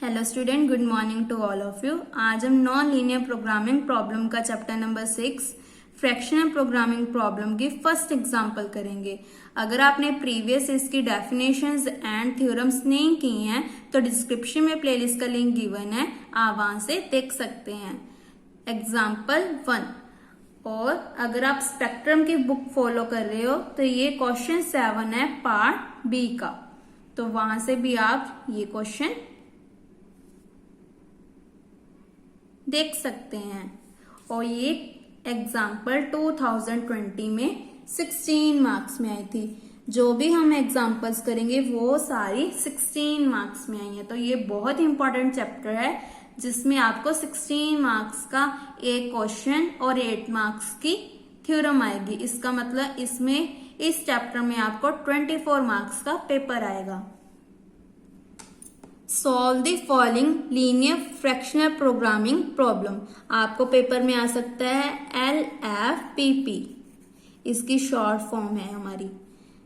Hello student, good morning to all of you. आज हम non linear programming problem का chapter number 6 fractional programming problem की first example करेंगे। अगर आपने प्रीवियस इसकी डेफिनेशंस एंड थ्योरम्स नहीं की हैं तो डिस्क्रिप्शन में प्लेलिस्ट का लिंक गिवन है, आप वहां से देख सकते हैं। एग्जाम्पल 1। और अगर आप स्पेक्ट्रम की बुक फॉलो कर रहे हो तो ये क्वेश्चन 7 है पार्ट बी का, तो वहां से भी आप ये क्वेश्चन देख सकते हैं। और ये एग्जाम्पल 2020 में 16 मार्क्स में आई थी। जो भी हम एग्जाम्पल्स करेंगे वो सारी 16 मार्क्स में आई है, तो ये बहुत इंपॉर्टेंट चैप्टर है जिसमें आपको 16 मार्क्स का एक क्वेश्चन और 8 मार्क्स की थ्योरम आएगी। इसका मतलब इसमें इस चैप्टर में आपको 24 मार्क्स का पेपर आएगा। Solve the following linear fractional programming problem. आपको पेपर में आ सकता है LFPP, इसकी शॉर्ट फॉर्म है हमारी।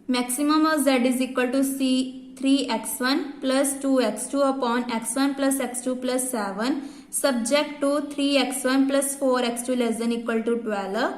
Maximum of z is equal to c 3x1 plus 2x2 upon x1 plus x2 plus 7 subject to 3x1 plus 4x2 less than equal to 12,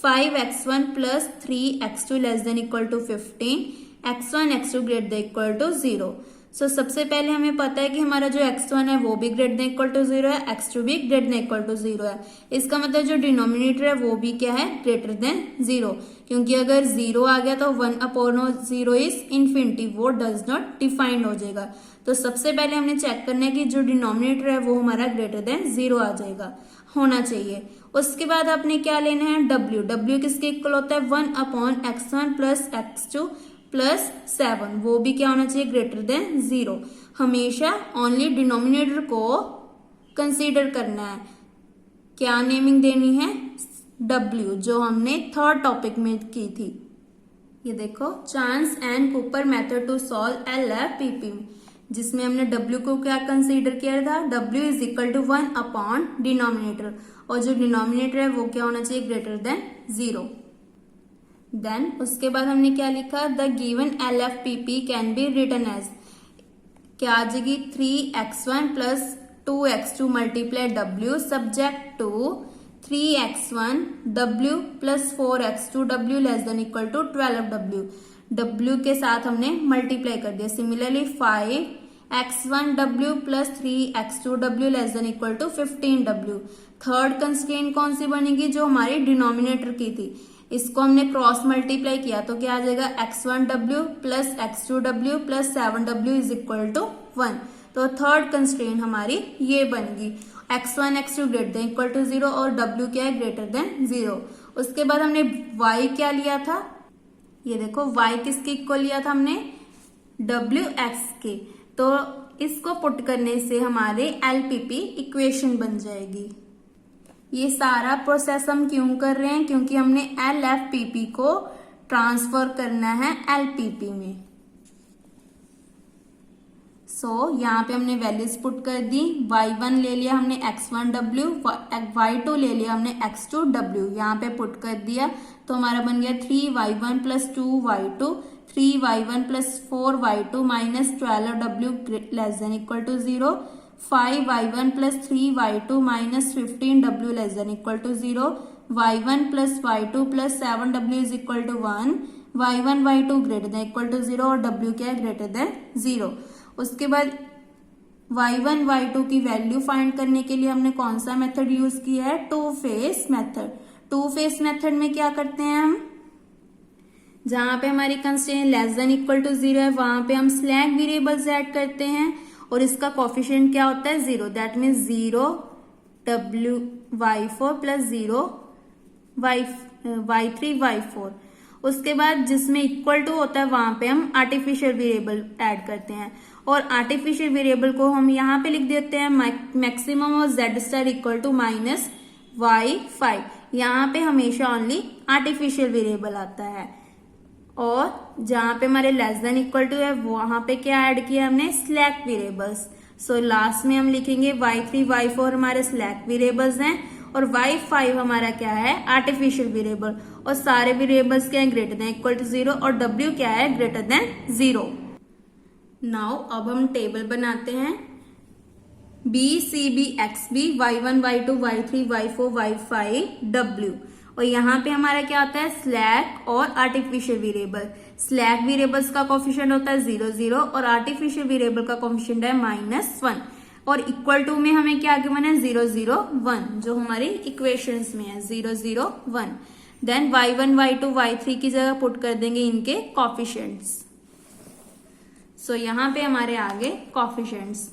5x1 plus 3x2 less than equal to 15, x1 x2 greater than equal to 0। So सबसे पहले हमें पता है कि हमारा जो x1 है वो भी ग्रेटर देन इक्वल टू 0 है, x2 भी ग्रेटर देन इक्वल टू 0 है। इसका मतलब जो डिनोमिनेटर है वो भी क्या है, ग्रेटर देन 0, क्योंकि अगर 0 आ गया तो 1 अपॉन 0 इज इन्फिनिटी, वो डज नॉट डिफाइंड हो जाएगा। तो सबसे पहले हमने चेक करना है कि जो डिनोमिनेटर है वो हमारा ग्रेटर देन 0 आ जाएगा, होना चाहिए। उसके बाद आपने क्या लेना है, w किसके इक्वल होता है, 1 upon x1 plus x2 plus 7, वो भी क्या होना चाहिए, ग्रेटर देन 0। हमेशा ओनली डिनोमिनेटर को कंसीडर करना है। क्या नेमिंग देनी है, w, जो हमने थर्ड टॉपिक में की थी। ये देखो, Charnes and Cooper method to solve LFPP, जिसमें हमने w को क्या कंसीडर किया था, w is equal to 1 upon denominator, और जो डिनोमिनेटर है वो क्या होना चाहिए, ग्रेटर देन 0। देन उसके बाद हमने क्या लिखा, the given LFPP can be written as, क्या आ जाएगी, 3x1 plus 2x2 multiply w subject to 3x1 w plus 4x2 w less than equal to 12w। w के साथ हमने मल्टीप्लाई कर दिया। Similarly 5x1 w plus 3x2 w less than equal to 15w। Third constraint कौन सी बनेगी, जो हमारी डिनोमिनेटर की थी, इसको हमने क्रॉस मल्टीप्लाई किया तो क्या आ जाएगा, x1w plus x2w plus 7w is equal to 1। तो थर्ड कंस्ट्रेंट हमारी ये बनेगी, x1 x2 greater than equal to 0 और w क्या है, ग्रेटर देन 0। उसके बाद हमने y क्या लिया था, ये देखो y किसके इक्वल लिया था हमने, wx के, तो इसको पुट करने से हमारे LPP इक्वेशन बन जाएगी। ये सारा प्रोसेस हम क्यों कर रहे हैं, क्योंकि हमने LFPP को ट्रांसफर करना है LPP में। यहाँ पे हमने वैल्यूज पुट कर दी, y1 ले लिया हमने x1w, y2 ले लिया हमने x2w, यहाँ पे पुट कर दिया तो हमारा बन गया 3y1 plus 2y2, 3y1 plus 4y2 minus 12w less than equal to 0, 5y1 plus 3y2 minus 15w less than equal to 0, y1 plus y2 plus 7w is equal to 1, y1 y2 greater than equal to 0 और w क्या है, greater than 0। उसके बाद y1 y2 की value find करने के लिए हमने कौन सा मेथड यूज किया है, two phase method. Two phase method में क्या करते हैं हम, जहां पे हमारी constraint less than equal to 0 है वहां पे हम स्लैक वेरिएबल्स ऐड करते हैं और इसका कोफिशिएंट क्या होता है, 0, that means 0 y4 plus 0 y3 y4। उसके बाद जिसमें इक्वल टू होता है वहां पे हम आर्टिफिशियल वेरिएबल ऐड करते हैं, और आर्टिफिशियल वेरिएबल को हम यहाँ पे लिख देते हैं maximum of z star equal to minus y5। यहाँ पे हमेशा ओनली आर्टिफिशियल वेरिएबल आता है, और जहां पे हमारे लेस देन इक्वल टू है वहां पे क्या ऐड किया हमने, स्लैक वेरिएबल्स। लास्ट में हम लिखेंगे y3 y4 हमारे स्लैक वेरिएबल्स हैं और y5 हमारा क्या है, आर्टिफिशियल वेरिएबल, और सारे वेरिएबल्स क्या है, ग्रेटर देन इक्वल टू 0 और w क्या है, ग्रेटर देन 0। नाउ अब हम टेबल बनाते हैं। B C B X B y1 y2 y3 y4 y5 w। और यहाँ पे हमारा क्या होता है, स्लैक और आर्टिफिशियल वेरिएबल। स्लैक वेरिएबल्स का कोफिशिएंट होता है 0 0 और आर्टिफिशियल वेरिएबल का कोफिशिएंट है -1। और इक्वल टू में हमें क्या आगे बना है 0 0 1, जो हमारी इक्वेशंस में है 0 0 1। देन y1 y2 y3 की जगह पुट कर देंगे इनके कोफिशिएंट्स। सो यहाँ पे हमारे आगे coefficients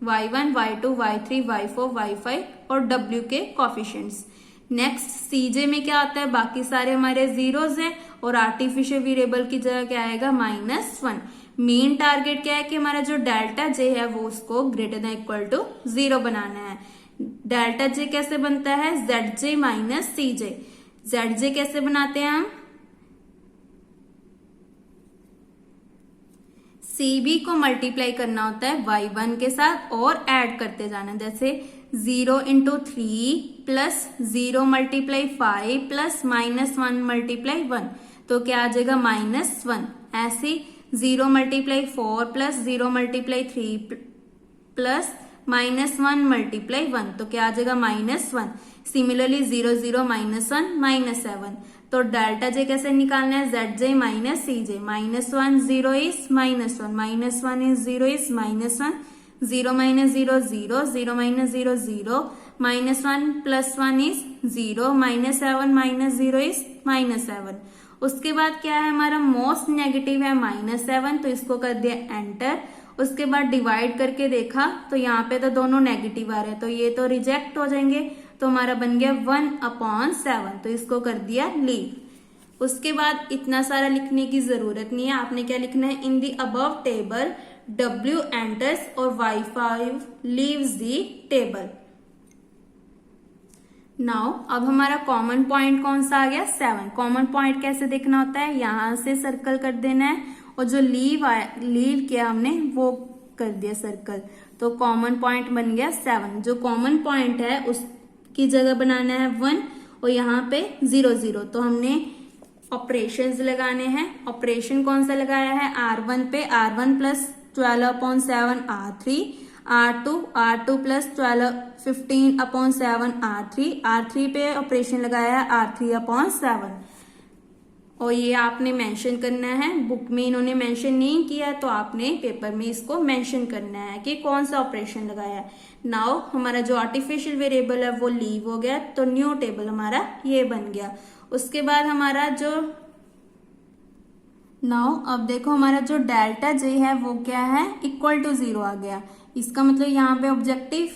y1 y2 y3 y4 y5 और w के कोफिशिएंट्स। नेक्स्ट सीजे में क्या आता है, बाकी सारे हमारे जीरोस हैं और आर्टिफिशियल वेरिएबल की जगह क्या आएगा -1। मेन टारगेट क्या है कि हमारा जो डेल्टा जे है वो उसको ग्रेटर देन इक्वल टू 0 बनाना है। डेल्टा जे कैसे बनता है, जेड जे माइनस सी जे। जेड जे कैसे बनाते हैं हम, सीबी को मल्टीप्लाई करना होता है y1 के साथ और ऐड करते जाना। जैसे 0 into 3 plus 0 multiply 5 plus -1 multiply 1, तो क्या आ जाएगा -1। ऐसे 0 multiply 4 plus 0 multiply 3 plus -1 multiply 1, तो क्या आ जाएगा -1। सिमिलरली 0 0 -1 -7। तो डेल्टा जे कैसे निकालना है, Z J minus C J. -1 0 is -1 -1 is 0 is -1 0 minus 0 0 0 minus 0 0 -1 plus 1 is 0 -7 minus 0 is -7। उसके बाद क्या है हमारा मोस्ट नेगेटिव है -7, तो इसको कर दिया एंटर। उसके बाद डिवाइड करके देखा तो यहाँ पे तो दोनों नेगेटिव आ रहे हैं, तो ये तो रिजेक्ट हो जाएंगे, तो हमारा बन गया 1/7, तो इसको कर दिया लीव। उसके बाद इतना सारा लिखने की जरूरत नहीं है, आपने क्या लिखना है, in the above table W enters और Y5 leaves the table। Now अब हमारा कॉमन पॉइंट कौन सा आ गया, 7। कॉमन पॉइंट कैसे देखना होता है, यहां से सर्कल कर देना है और जो लीव किया हमने वो कर दिया सर्कल, तो कॉमन पॉइंट बन गया 7। जो कॉमन पॉइंट है उसकी जगह बनाना है 1 और यहाँ पे 0 0, तो हमने ऑपरेशंस लगाने हैं। ऑपरेशन कौन सा लगाया है, R1 पे R1 plus 12/7 R3, R2 plus 15/7 R3 पे ऑपरेशन लगाया है R3/7। और ये आपने मेंशन करना है, बुक में इन्होंने मेंशन नहीं किया तो आपने पेपर में इसको मेंशन करना है कि कौन सा ऑपरेशन लगाया है। नाउ हमारा जो आर्टिफिशियल वेरिएबल है वो लीव हो गया, तो न्यू टेबल हमारा ये बन गया। उसके बाद हमारा जो नाउ अब देखो हमारा जो डेल्टा जे है वो क्या है, इक्वल टू 0 आ गया। इसका मतलब यहाँ पे ऑब्जेक्टिव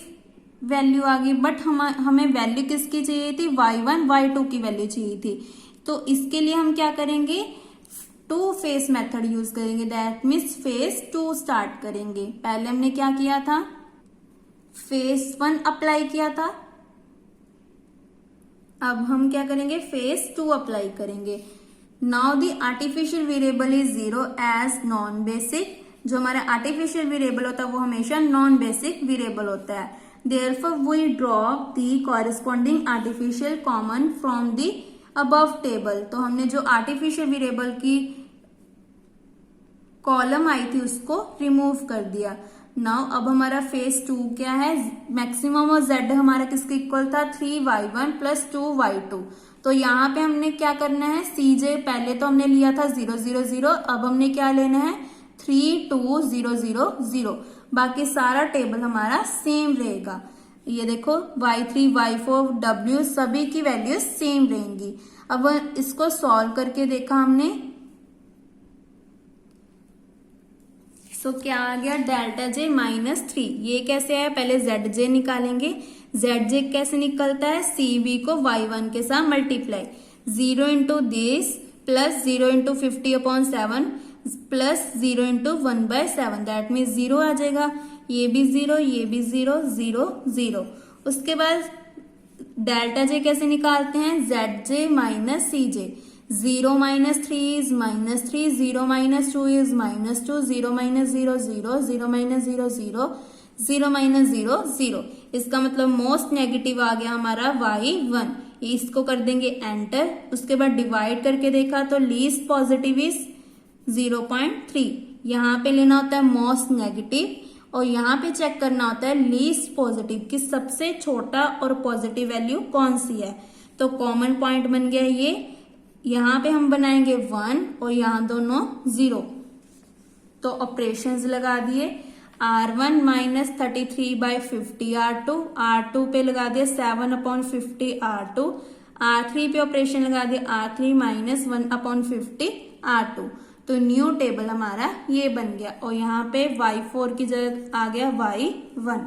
वैल्यू आ गई, बट हमें वैल्यू किसकी चाहिए थी, y1 y2 की वैल्यू चाहिए थी। तो इसके लिए हम क्या करेंगे, 2 फेस मेथड यूज करेंगे, दैट मीन्स फेस 2 स्टार्ट करेंगे। पहले हमने क्या किया था, फेस 1 अप्लाई किया था, अब हम क्या करेंगे, फेस 2 अप्लाई करेंगे। Now the artificial variable is 0 as non basic. जो हमारा आर्टिफिशियल वेरिएबल होता है वो हमेशा नॉन बेसिक वेरिएबल होता है। Therefore we drop the corresponding artificial column from the above table. तो हमने जो आर्टिफिशियल वेरिएबल की कॉलम आई थी उसको रिमूव कर दिया। नाउ अब हमारा फेस 2 क्या है, मैक्सिमम और z हमारा किसके इक्वल था, 3y1 प्लस 2y2। तो यहाँ पे हमने क्या करना है, cj पहले तो हमने लिया था 0 0 0, अब हमने क्या लेना है 3 2 0 0 0। बाकी सारा टेबल हमारा सेम रहेगा। ये देखो y3 y4 w सभी की वैल्यू सेम रहेंगी। अब इसको सॉल्व करके देखा हमने, तो क्या आ गया, डेल्टा जे -3। ये कैसे आया, पहले जेड जे निकालेंगे। जेड जे कैसे निकलता है, सीबी को y1 के साथ multiply, 0 into this plus 0 into 50/7 plus 0 into 1/7, that mean 0 आ जाएगा। ये भी 0, ये भी 0 0 0। उसके बाद डेल्टा जे कैसे निकालते हैं, Z J minus C J. 0 - 3 is -3, 0 - 2 is -2, 0 - 0 0, 0 - 0 0, 0 - 0 0। इसका मतलब मोस्ट नेगेटिव आ गया हमारा y1। इसको कर देंगे एंटर। उसके बाद डिवाइड करके देखा तो लीस्ट पॉजिटिव इज 0.3। यहाँ पे लेना होता है मोस्ट नेगेटिव और यहाँ पे चेक करना होता है लीस्ट पॉजिटिव कि सबसे छोटा और पॉजिटिव वैल्यू कौन सी है। तो कॉमन पॉइंट बन गया ये, यहाँ पे हम बनाएंगे 1 और यहाँ दोनों 0। तो ऑपरेशंस लगा दिए, R1 माइनस 33/50 R2, R2 पे लगा दिया 7/50 R2, R3 पे ऑपरेशन लगा दिया R3 माइनस 1/50 R2। तो न्यू टेबल हमारा ये बन गया और यहाँ पे Y4 की जगह आ गया Y1।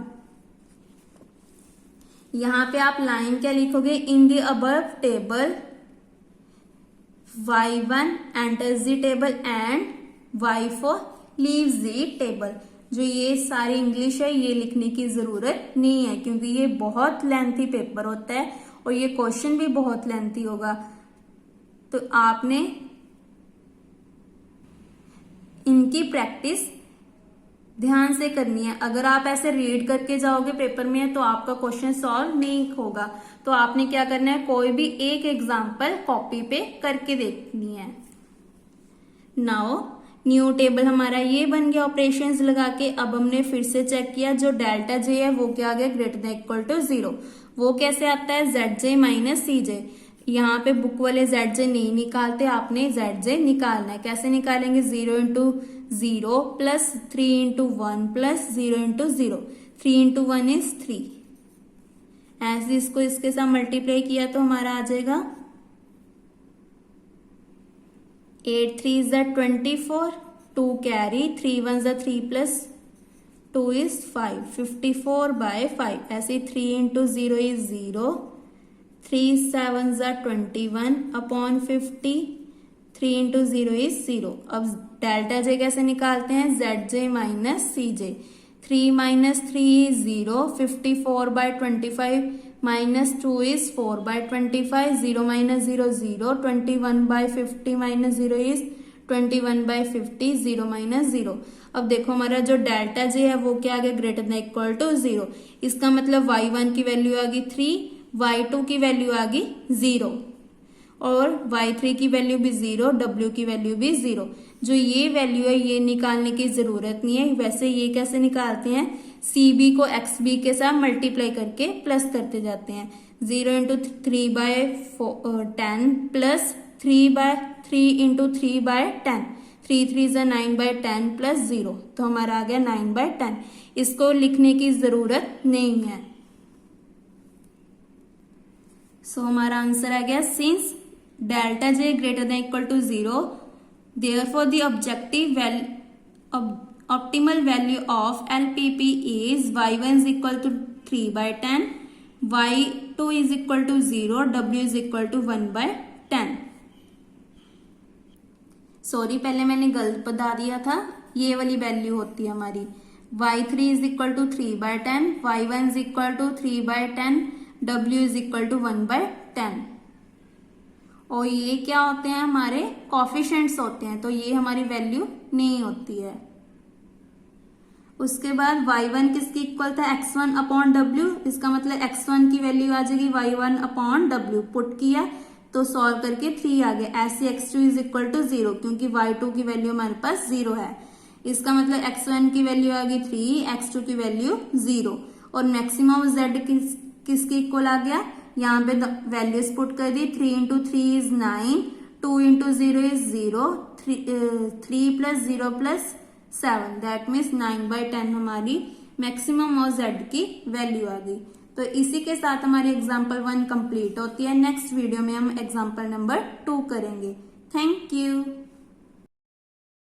यहाँ पे आप लाइन क्या लिखोगे, in the above table Y1 enters the table and Y4 leaves the table। जो ये सारी इंग्लिश है ये लिखने की जरूरत नहीं है क्योंकि ये बहुत लेंथी पेपर होता है और ये क्वेश्चन भी बहुत लेंथी होगा। तो आपने इनकी प्रैक्टिस ध्यान से करनी है। अगर आप ऐसे रीड करके जाओगे पेपर में तो आपका क्वेश्चन सॉल्व नहीं होगा। तो आपने क्या करना है, कोई भी एक एग्जाम्पल कॉपी पे करके देखनी है। नाउ न्यू टेबल हमारा ये बन गया ऑपरेशंस लगा के। अब हमने फिर से चेक किया जो डेल्टा जे है वो क्या आ गया, ग्रेटर देन इक्वल टू 0। वो कैसे आता है, ZJ माइनस CJ। यहाँ पे बुक वाले ZJ नहीं निकालते, आपने ZJ निकालना है। कैसे निकालेंगे, 0 into 0 plus 3 into 1 plus 0 into 0। 3 into 1 is 3। ऐसे इसको इसके साथ मल्टीप्लाई किया तो हमारा आ जाएगा 8 3 is 24, 2 carry, 3 1 is 3 plus 2 is 5, 54/5। ऐसे 3 into 0 is 0, 3 7 is 21 upon 50, 3 into 0 is 0। अब डेल्टा जे कैसे निकालते हैं, ZJ minus CJ। 3 minus 3 is 0, 54/25 minus 2 is 4/25, 0 minus 0 0, 21/50 minus 0 is 21/50, 0 minus 0। अब देखो हमारा जो डेल्टा जे है वो क्या आ गया, ग्रेटर देन इक्वल टू 0। इसका मतलब Y1 की वैल्यू आ गई 3, Y2 की वैल्यू आ गई 0 और Y3 की वैल्यू भी 0, W की वैल्यू भी 0। जो ये वैल्यू है ये निकालने की जरूरत नहीं है। वैसे ये कैसे निकालते हैं, CB को XB के साथ मल्टीप्लाई करके प्लस करते जाते हैं। 0 into 3/10 plus 3 into 3/10, 3 3 is 9/10 plus 0। तो हमारा आ गया 9/10। इसको लिखने की जरूरत नहीं है। सो हमारा आंसर आ गया, since delta J greater than equal to 0, therefore the optimal value of LPP is Y1 is equal to 3/10, Y2 is equal to 0, W is equal to 1/10। Sorry पहले मैंने गलत बता दिया था, ये वाली वैल्यू होती है हमारी Y3 is equal to 3/10, Y1 is equal to 3/10, W is equal to 1/10। और ये क्या होते हैं, हमारे कोफिशिएंट्स होते हैं, तो ये हमारी वैल्यू नहीं होती है। उसके बाद Y1 किसकी इक्वल था, x1 अपॉन W। इसका मतलब x1 की वैल्यू आ जाएगी Y1 अपॉन W। पुट किया तो सॉल्व करके 3 आ गया। ऐसे x2 इज इक्वल टू 0 क्योंकि Y2 की वैल्यू हमारे पास 0 है। इसका मतलब x1 की वैल्यू आ गई 3, x2 की वैल्यू 0 और मैक्सिमम z किसकी इक्वल आ गया, यहाँ पे वैल्यूज पुट कर दी। 3 into 3 is 9, 2 into 0 is 0, 3 plus 0 plus 7, that means 9/10 हमारी मैक्सिमम और z की वैल्यू आ गई। तो इसी के साथ हमारी एग्जाम्पल 1 कंप्लीट होती है। नेक्स्ट वीडियो में हम एग्जाम्पल नंबर 2 करेंगे। Thank you.